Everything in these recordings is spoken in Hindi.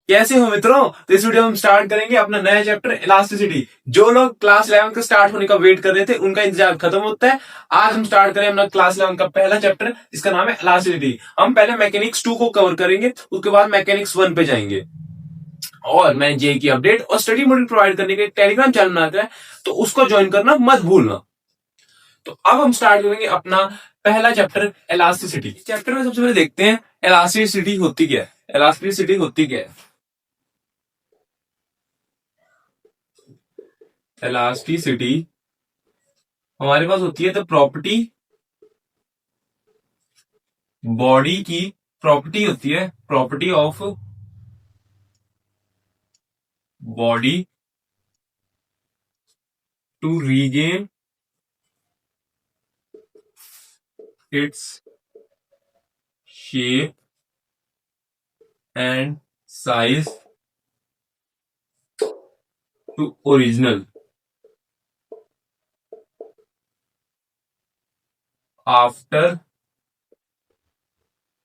कैसे हो मित्रों? तो इस वीडियो में हम स्टार्ट करेंगे अपना नया चैप्टर इलास्टिसिटी। जो लोग क्लास 11 के स्टार्ट होने का वेट कर रहे थे उनका इंतजार खत्म होता है। आज हम स्टार्ट करें अपना क्लास 11 का पहला चैप्टर, जिसका नाम है इलास्टिसिटी। हम पहले मैकेनिक्स 2 को कवर करेंगे, उसके बाद मैकेनिक्स 1 पे जाएंगे। और मैं जेई की अपडेट और स्टडी मॉड्यूल प्रोवाइड करने के टेलीग्राम चैनल बनाता है, तो उसको ज्वाइन करना मत भूलना। तो अब हम स्टार्ट करेंगे अपना पहला चैप्टर इलास्टिसिटी। चैप्टर में सबसे पहले देखते हैं इलास्टिसिटी होती क्या है। इलास्टिसिटी होती क्या है? इलास्टिसिटी हमारे पास होती है द प्रॉपर्टी, बॉडी की प्रॉपर्टी होती है, property of body to regain its shape and size to original after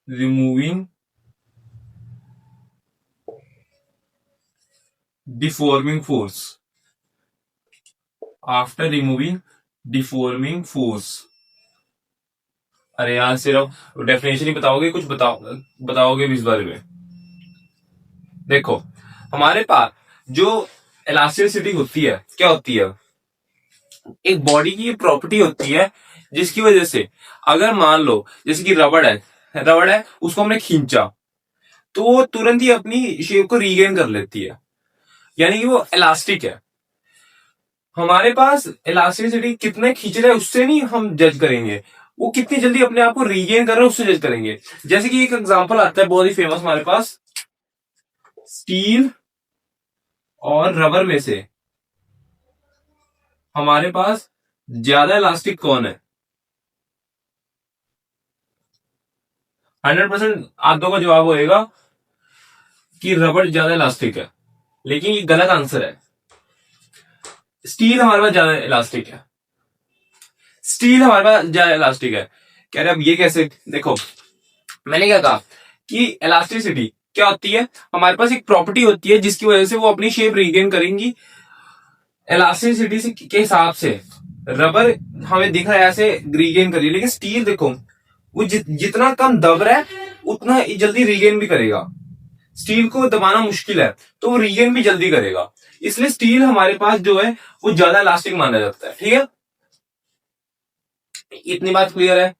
removing deforming force, after removing deforming force। अरे यार सिर्फ डेफिनेशन ही बताओगे, कुछ बताओगे भी इस बारे में? देखो, हमारे पास जो इलास्टिसिटी होती है क्या होती है? एक बॉडी की प्रॉपर्टी होती है जिसकी वजह से अगर मान लो जैसे कि रबड़ है उसको हमने खींचा तो वो तुरंत ही अपनी शेप को रीगेन कर लेती है, यानी कि वो इलास्टिक है। हमारे पास इलास्टिसिटी कितने खींच रहे हैं उससे नहीं हम जज करेंगे, वो कितनी जल्दी अपने आप को रीगेन कर रहे हैं उससे जज करेंगे। जैसे कि एक एग्जांपल आता है बहुत ही फेमस हमारे पास, स्टील और रबर में से हमारे पास ज्यादा इलास्टिक कौन है? 100% आप दो का जवाब होएगा कि रबर ज्यादा इलास्टिक है, लेकिन ये गलत आंसर है। स्टील हमारे पास ज्यादा इलास्टिक है, स्टील हमारे पास ज्यादा इलास्टिक है। कह रहे अब ये कैसे? देखो, मैंने क्या कहा कि इलास्टिसिटी क्या होती है? हमारे पास एक प्रॉपर्टी होती है जिसकी वजह से वो अपनी शेप रीगेन करेंगी। इलास्टिसिटी के हिसाब से रबर हमें दिख रहा है ऐसे रीगेन करिए, लेकिन स्टील देखो वो जितना कम दब रहा है उतना जल्दी रीगेन भी करेगा। स्टील को दबाना मुश्किल है तो वो रीगेन भी जल्दी करेगा, इसलिए स्टील हमारे पास जो है वो ज्यादा इलास्टिक माना जाता है। ठीक है, इतनी बात क्लियर है।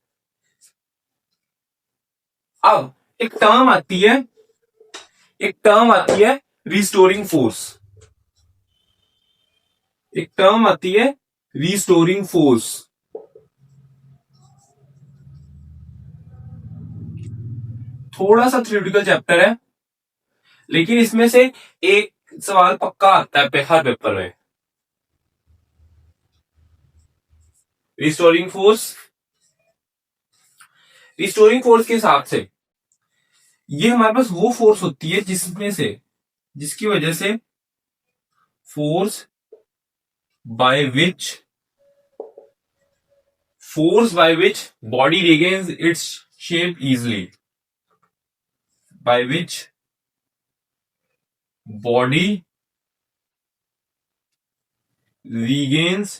अब एक टर्म आती है रिस्टोरिंग फोर्स। एक टर्म आती है रिस्टोरिंग फोर्स। थोड़ा सा थ्योरेटिकल चैप्टर है, लेकिन इसमें से एक सवाल पक्का आता है हर पेपर में। रिस्टोरिंग फोर्स के हिसाब से ये हमारे पास वो फोर्स होती है जिसकी वजह से force by which body regains its shape easily, by which body regains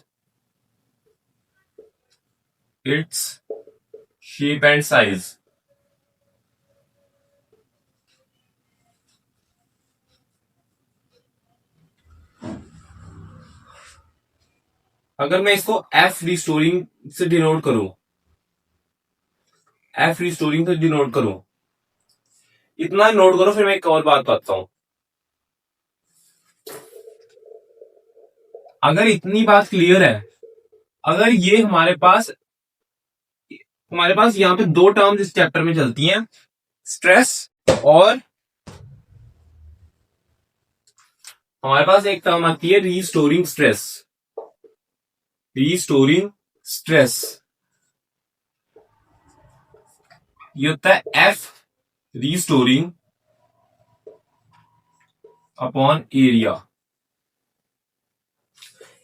its shape and size। अगर मैं इसको एफ रिस्टोरिंग से डिनोट करूं, इतना नोट करो, फिर मैं एक और बात बताता हूं। अगर इतनी बात क्लियर है, अगर ये हमारे पास यहां पे दो टर्म्स इस चैप्टर में चलती हैं, स्ट्रेस और हमारे पास एक टर्म आती है रीस्टोरिंग स्ट्रेस। ये होता है एफ रीस्टोरिंग अपॉन एरिया।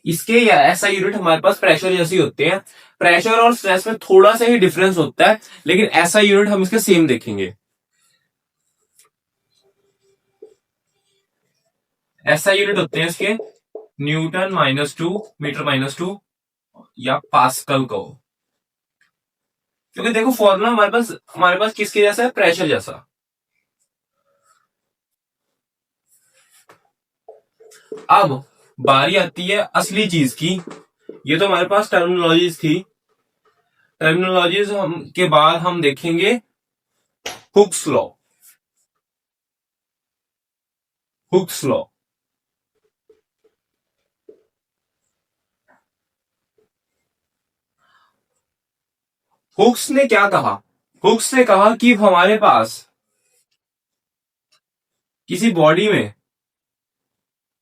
इसके या ऐसा यूनिट हमारे पास प्रेशर जैसे होते हैं। प्रेशर और स्ट्रेस में थोड़ा सा ही डिफरेंस होता है, लेकिन ऐसा यूनिट हम इसके सेम देखेंगे। एसआई यूनिट होते हैं इसके न्यूटन -2, मीटर -2 या पास्कल कहो। क्योंकि देखो फॉर्मूला हमारे पास किसके जैसा है, प्रेशर जैसा। अब बारी आती है असली चीज की। ये तो हमारे पास टर्मिनोलॉजीज थी। टर्मिनोलॉजीज हम के बाद हम देखेंगे Hooke's law. Hooke's law Hooke's ने क्या कहा? हुक्स ने कहा कि हमारे पास किसी बॉडी में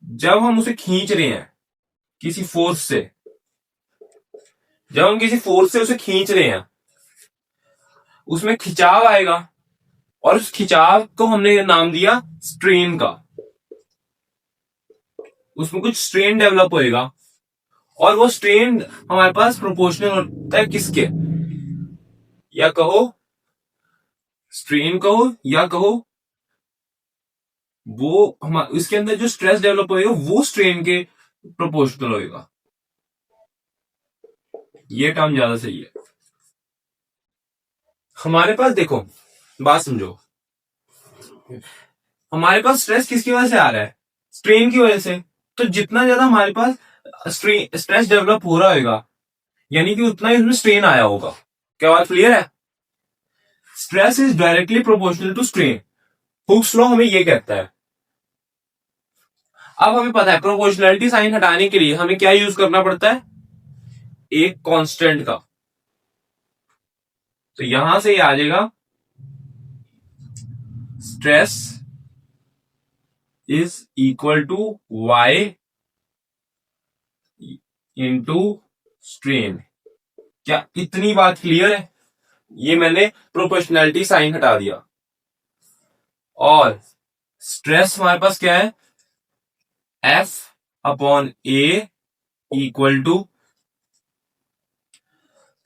जब हम उसे खींच रहे हैं किसी फोर्स से, जब हम किसी फोर्स से उसे खींच रहे हैं, उसमें खिंचाव आएगा और उस खिंचाव को हमने नाम दिया स्ट्रेन का। उसमें कुछ स्ट्रेन डेवलप होएगा और वो स्ट्रेन हमारे पास प्रोपोर्शनल होता है किसके, या कहो स्ट्रेन कहो या कहो वो हम इसके अंदर जो स्ट्रेस डेवलप होएगा वो स्ट्रेन के प्रोपोर्शनल होएगा। ये टर्म ज्यादा सही है। हमारे पास देखो, बात समझो, हमारे पास स्ट्रेस किसकी वजह से आ रहा है, स्ट्रेन की वजह से। तो जितना ज्यादा हमारे पास स्ट्रेस डेवलप हो रहा होगा यानी कि उतना ही उसमें स्ट्रेन आया होगा। क्या बात क्लियर है? Stress is directly proportional to strain. Hooke's law हमें ये कहता है। अब हमें पता है प्रोपोर्शनैलिटी साइन हटाने के लिए हमें क्या यूज करना पड़ता है, एक कांस्टेंट का। तो यहां से ये आ जाएगा stress is equal to Y into strain. क्या इतनी बात क्लियर है? ये मैंने प्रोपोर्शनैलिटी साइन हटा दिया। और स्ट्रेस हमारे पास क्या है, F upon A equal to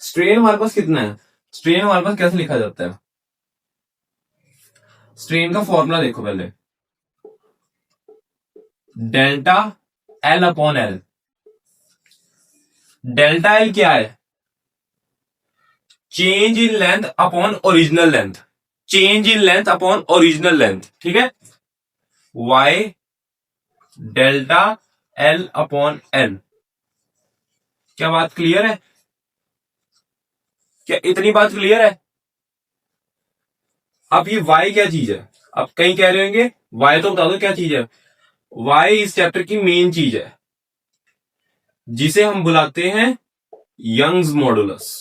strain हमारे पास कितना है। स्ट्रेन हमारे पास कैसे लिखा जाता है, स्ट्रेन का फॉर्मूला देखो पहले, delta L upon L. Delta L क्या है, change in length upon original length. Change in length upon original length, ठीक है। Y delta L upon L. क्या बात क्लियर है? क्या इतनी बात क्लियर है? अब ये वाई क्या चीज है, अब कहीं कह रहे होंगे वाई तो बता दो क्या चीज है। वाई इस चैप्टर की मेन चीज है जिसे हम बुलाते हैं यंग्स मॉडुलस।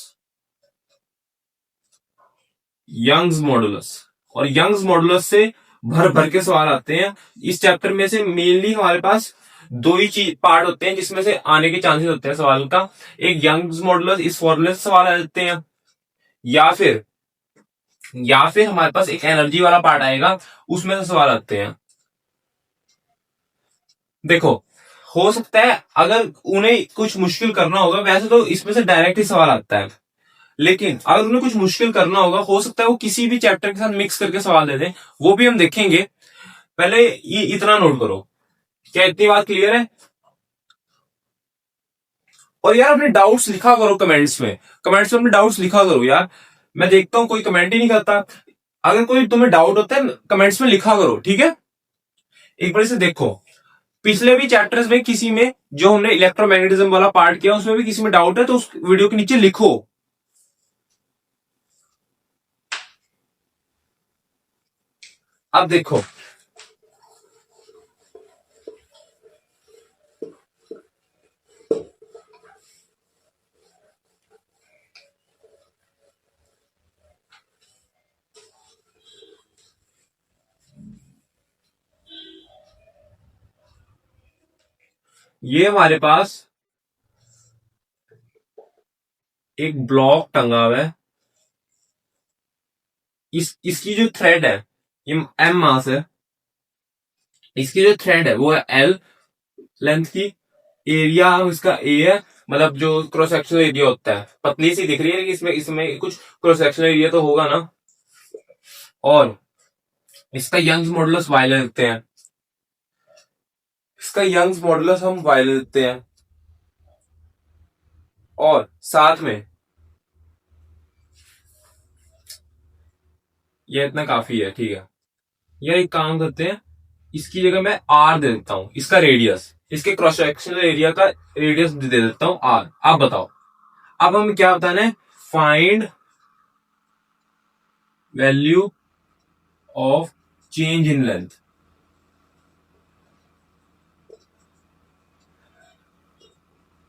Young's modulus. और यंग्स मॉडुलस से भर भर के सवाल आते हैं इस चैप्टर में से। मेनली हमारे पास दो ही चीज पार्ट होते हैं जिसमें से आने के चांसेस होते हैं सवाल का। एक यंग्स मॉडुलस, इस फॉर्मूले से सवाल आ जाते हैं, या फिर हमारे पास एक एनर्जी वाला पार्ट आएगा उसमें से सवाल आते हैं। देखो, हो सकता है अगर उन्हें कुछ मुश्किल करना होगा, वैसे तो इसमें से डायरेक्ट ही सवाल आता है, लेकिन अगर उन्हें कुछ मुश्किल करना होगा हो सकता है वो किसी भी चैप्टर के साथ मिक्स करके सवाल दे दें, वो भी हम देखेंगे। पहले ये इतना नोट करो। क्या इतनी बात क्लियर है? और यार अपने डाउट्स लिखा करो कमेंट्स में। कमेंट्स में अपने डाउट्स लिखा करो यार। मैं देखता हूं कोई कमेंट ही नहीं करता। अगर कोई तुम्हें डाउट होता है कमेंट्स में लिखा करो, ठीक है। एक बार इसे देखो, पिछले भी चैप्टर्स में किसी में जो हमने इलेक्ट्रोमैग्नेटिज्म वाला पार्ट किया उसमें भी किसी में डाउट है तो उस वीडियो के नीचे लिखो। अब देखो, ये हमारे पास एक ब्लॉक टंगा हुआ है। इसकी जो थ्रेड है ये एम मास है। इसकी जो थ्रेड है वो है एल लेंथ की। एरिया इसका ए है, मतलब जो क्रॉस सेक्शनल एरिया होता है। पतली सी दिख रही है, इसमें इसमें कुछ क्रॉस सेक्शनल एरिया तो होगा ना। और इसका यंग्स मॉडुलस वाई लेते हैं। इसका यंग्स मॉडुलस हम y ले लेते हैं, और साथ में ये इतना काफी है, ठीक है। यह एक काम करते हैं, इसकी जगह मैं r दे देता हूं, इसका रेडियस, इसके क्रॉस सेक्शनल एरिया का रेडियस दे देता हूं r। आप बताओ, अब हमें क्या बताना है? Find value of change in length.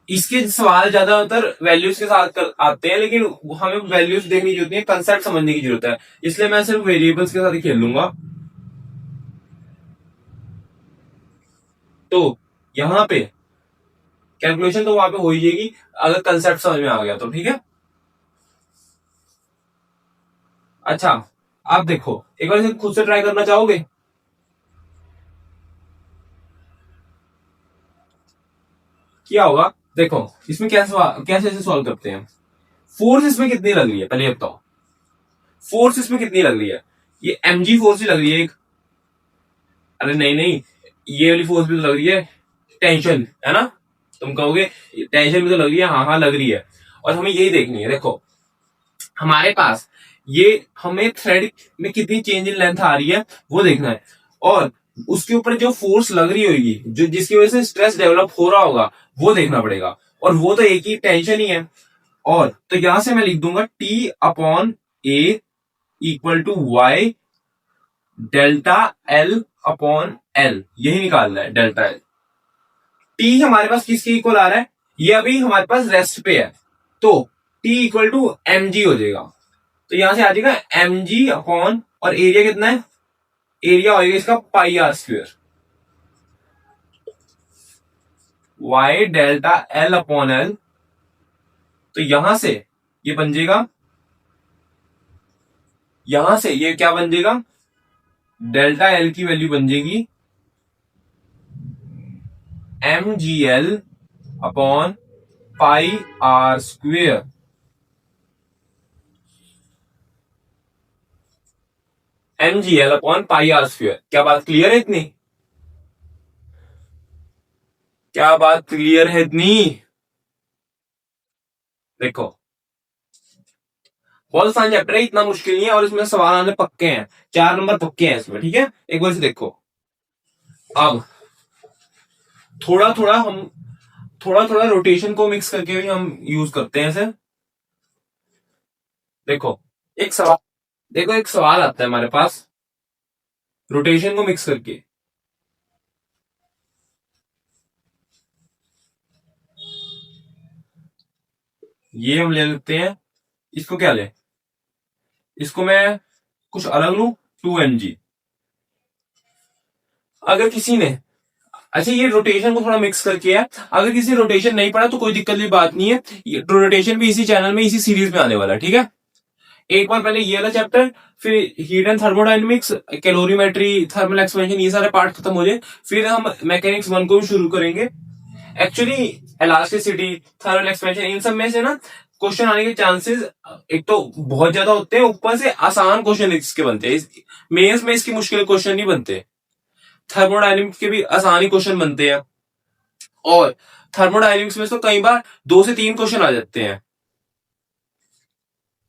इसके सवाल ज्यादातर वैल्यूज के साथ आते हैं, लेकिन हमें वैल्यूज देखने की जरूरत नहीं है, कंसेप्ट समझने की जरूरत है, इसलिए मैं सिर्फ वेरिएबल्स के साथ ही खेल लूंगा। तो यहां पे कैलकुलेशन तो वहां पे हो ही जाएगी अगर कंसेप्ट समझ में आ गया तो, ठीक है। अच्छा, आप देखो एक बार इसे खुद से ट्राई करना चाहोगे? क्या होगा देखो, इसमें कैसे इसे सॉल्व करते हैं। फोर्स इसमें कितनी लग रही है पहले ये बताओ, फोर्स इसमें कितनी लग रही है? ये mg फोर्स ही लग रही है एक। अरे नहीं नहीं, ये वाली फोर्स भी तो लग रही है, टेंशन है ना। तुम कहोगे टेंशन भी तो लग रही है, हाँ हाँ लग रही है, और हमें यही देखनी है। देखो हमारे पास ये, हमें थ्रेड में कितनी चेंज इन लेंथ आ रही है वो देखना है, और उसके ऊपर जो फोर्स लग रही होगी, जो जिसकी वजह से स्ट्रेस डेवलप हो रहा होगा वो देखना पड़ेगा, और वो तो एक ही टेंशन ही है। और तो यहां से मैं लिख दूंगा T upon A equal to Y delta L upon L, यही निकालना है डेल्टा एल। टी हमारे पास किसके इक्वल आ रहा है? ये अभी हमारे पास रेस्ट पे है, तो T equal to M G हो जाएगा। तो यहां से आ जाएगा एम जी अपॉन, और एरिया कितना है? एरिया होगा इसका pi R square, Y delta L upon L. तो यहां से ये बन जाएगा, यहां से ये क्या बन जाएगा? डेल्टा एल की वैल्यू बन जाएगी M G L upon pi R square. M G L upon pi R square. क्या बात क्लियर है इतनी? क्या बात क्लियर है इतनी? देखो बहुत आसान चैप्टर है, इतना मुश्किल नहीं है, और इसमें सवाल आने पक्के हैं, 4 नंबर पक्के हैं इसमें, ठीक है। एक बार से देखो, अब थोड़ा थोड़ा रोटेशन को मिक्स करके भी हम यूज करते हैं इसे। देखो एक सवाल, देखो एक सवाल आता है हमारे पास रोटेशन को मिक्स करके। ये हम ले लेते हैं, इसको क्या ले, इसको मैं कुछ अलग लू, 2mg। अगर किसी ने, अच्छा ये रोटेशन को थोड़ा मिक्स करके है, अगर किसी रोटेशन नहीं पड़ा तो कोई दिक्कत की बात नहीं है, रोटेशन भी इसी चैनल में इसी सीरीज में आने वाला है, ठीक है। एक बार पहले ये वाला चैप्टर, फिर heat and thermodynamics, calorimetry, thermal expansion, ये सारे पार्ट खत्म हो जाए, फिर हम मैकेनिक्स 1 को भी शुरू करेंगे। एक्चुअली इलास्टिसिटी, थर्मल एक्सपेंशन, इन सब में से ना क्वेश्चन आने के चांसेस एक तो बहुत ज्यादा होते हैं, ऊपर से आसान क्वेश्चन इसके बनते हैं, मेंस में इसकी मुश्किल क्वेश्चन नहीं बनते। थर्मोडायनेमिक्स के भी आसान ही क्वेश्चन बनते हैं, और थर्मोडायनेमिक्स में तो कई बार 2 से 3 क्वेश्चन आ जाते हैं,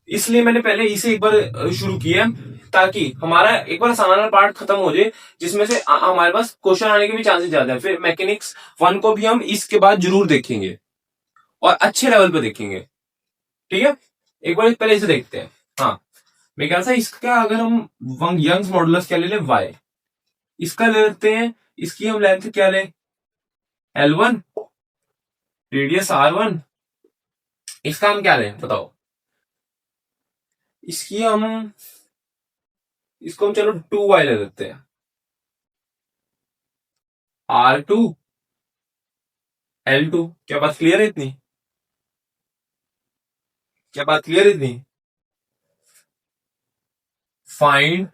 इसलिए मैंने पहले इसे एक बार शुरू किया, ताकि हमारा एक बार आसान पार्ट खत्म हो जाए, जिसमें से हमारे पास क्वेश्चन आने के भी चांसेस ज्यादा है। फिर मैकेनिक्स 1 को भी हम इसके बाद जरूर देखेंगे, और अच्छे लेवल पे देखेंगे, ठीक है। एक बार पहले इसे देखते हैं। हाँ, मैं कह रहा था इसका अगर हम यंग्स मॉडुलस क्या ले ले, वाई, इसका ले लेते हैं, इसकी हम लेंथ क्या ले, L1, रेडियस R1, इसका हम क्या लें बताओ, इसकी हम, इसको हम चलो 2y ले लेते हैं, R2, L2। क्या बात क्लियर है इतनी? क्या बात क्लियर है इतनी? फाइंड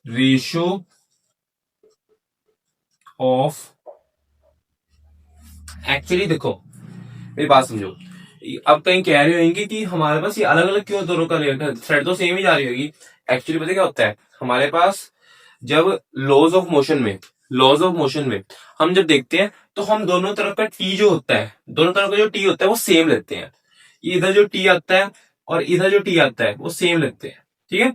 रेशियो ऑफ, एक्चुअली देखो मेरी बात समझो, अब कहीं कह रहे होंगे कि हमारे पास ये अलग अलग क्यों दोनों का थ्रेड तो सेम ही जा रही होगी, एक्चुअली पता क्या होता है हमारे पास, जब लॉज ऑफ मोशन में हम जब देखते हैं तो हम दोनों तरफ का टी जो होता है, दोनों तरफ का जो टी होता है वो सेम लेते हैं। इधर जो टी आता है और इधर जो टी आता है वो सेम लेते हैं, ठीक है।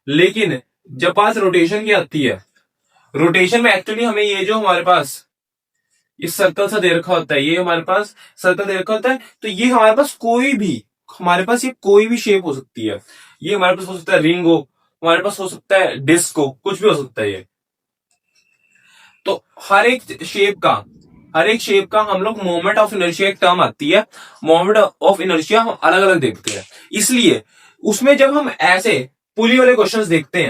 लेकिन जब बात रोटेशन की आती है, रोटेशन में एक्चुअली हमें ये जो हमारे पास इस सर्कल सा दे रखा होता है, ये हमारे पास सर्कल दे रखा होता है, तो ये हमारे पास कोई भी, हमारे पास ये कोई भी शेप हो सकती है। ये हमारे पास हो सकता है रिंग हो, हमारे पास हो सकता है डिस्क हो, कुछ भी हो सकता है ये। तो हर एक शेप का हम लोग मोमेंट ऑफ इनर्शिया एक टर्म आती है, मोमेंट ऑफ इनर्शिया हम अलग अलग देखते हैं। इसलिए उसमें जब हम ऐसे पुली वाले क्वेश्चंस देखते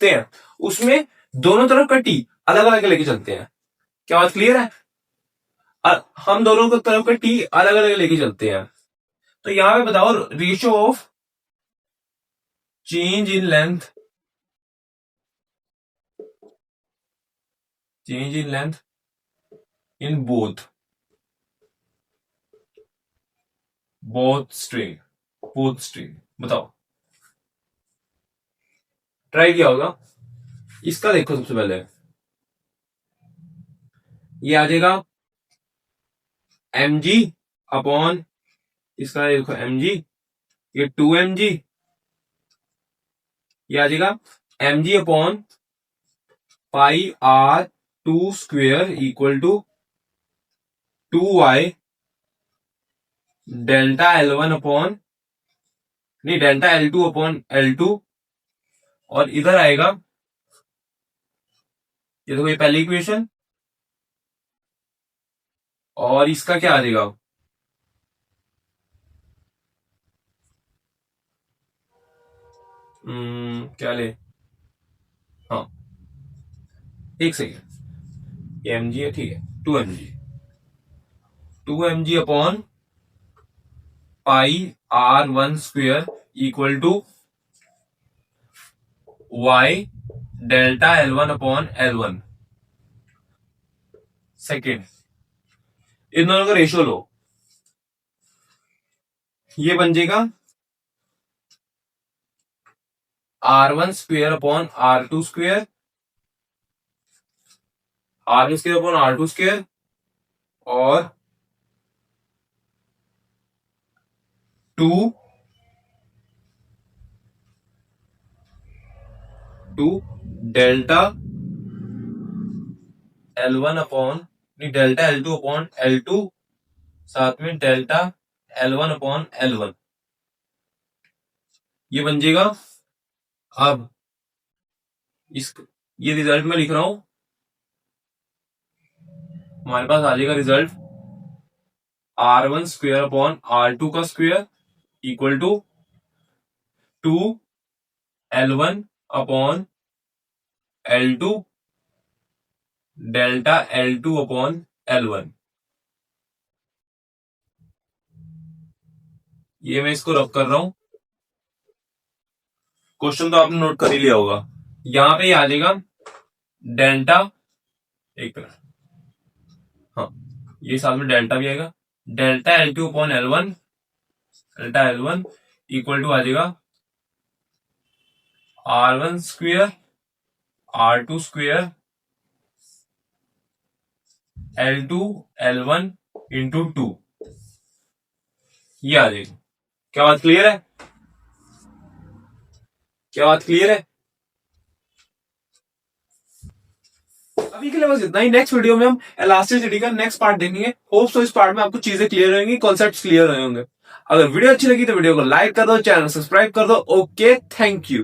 हैं, उसमें दोनों तरफ का टी अलग अलग लेके चलते हैं। क्या बात क्लियर है? हम दोनों को तरफ का टी अलग अलग लेके चलते हैं। तो यहां पे बताओ ratio of change in length in both string बताओ, ट्राई किया होगा। इसका देखो सबसे पहले ये आ जाएगा mg अपॉन, इसका देखो mg, ये 2mg, ये आ जाएगा mg upon pi r2 square equal to 2y delta L1 upon, नहीं डेल्टा L2 अपॉन L2, और इधर आएगा ये देखो ये पहली इक्वेशन, और इसका क्या आ जाएगा, क्या ले, हाँ एक सेकेंड, ये mg है, ठीक है, 2mg upon pi r1 square equal to y delta L1 upon L1। Second, इन दोनों का रेशियो लो, ये बन जाएगा r1 square upon r2 square, r1 square upon r2 square, और 2 डेल्टा L1 अपॉन, नहीं डेल्टा L2 अपॉन L2, साथ में डेल्टा L1 अपॉन L1, ये बन जाएगा। अब ये रिजल्ट में लिख रहा हूं, हमारे पास आ जाएगा result r1 square upon r2 का square equal to 2L1 upon L2 delta L2 upon L1। ये मैं इसको रब कर रहा हूं, क्वेश्चन तो आपने नोट कर ही लिया होगा। यहां पे आ जाएगा डेल्टा, एक मिनट, हाँ ये साथ में डेल्टा भी आएगा, delta L2 upon L1, delta L1 equal to आ जाएगा R1 square R2 square L2 L1 into 2, ये आ जाएगा। क्या बात क्लियर है? अभी के लिए बस इतना ही। नेक्स्ट वीडियो में हम इलास्टिसिटी का नेक्स्ट पार्ट देखेंगे। होप सो इस पार्ट में आपको चीजें क्लियर होंगी, कॉन्सेप्ट्स क्लियर होंगे। अगर वीडियो अच्छी लगी तो वीडियो को लाइक कर दो, चैनल सब्सक्राइब कर दो। Okay, thank you.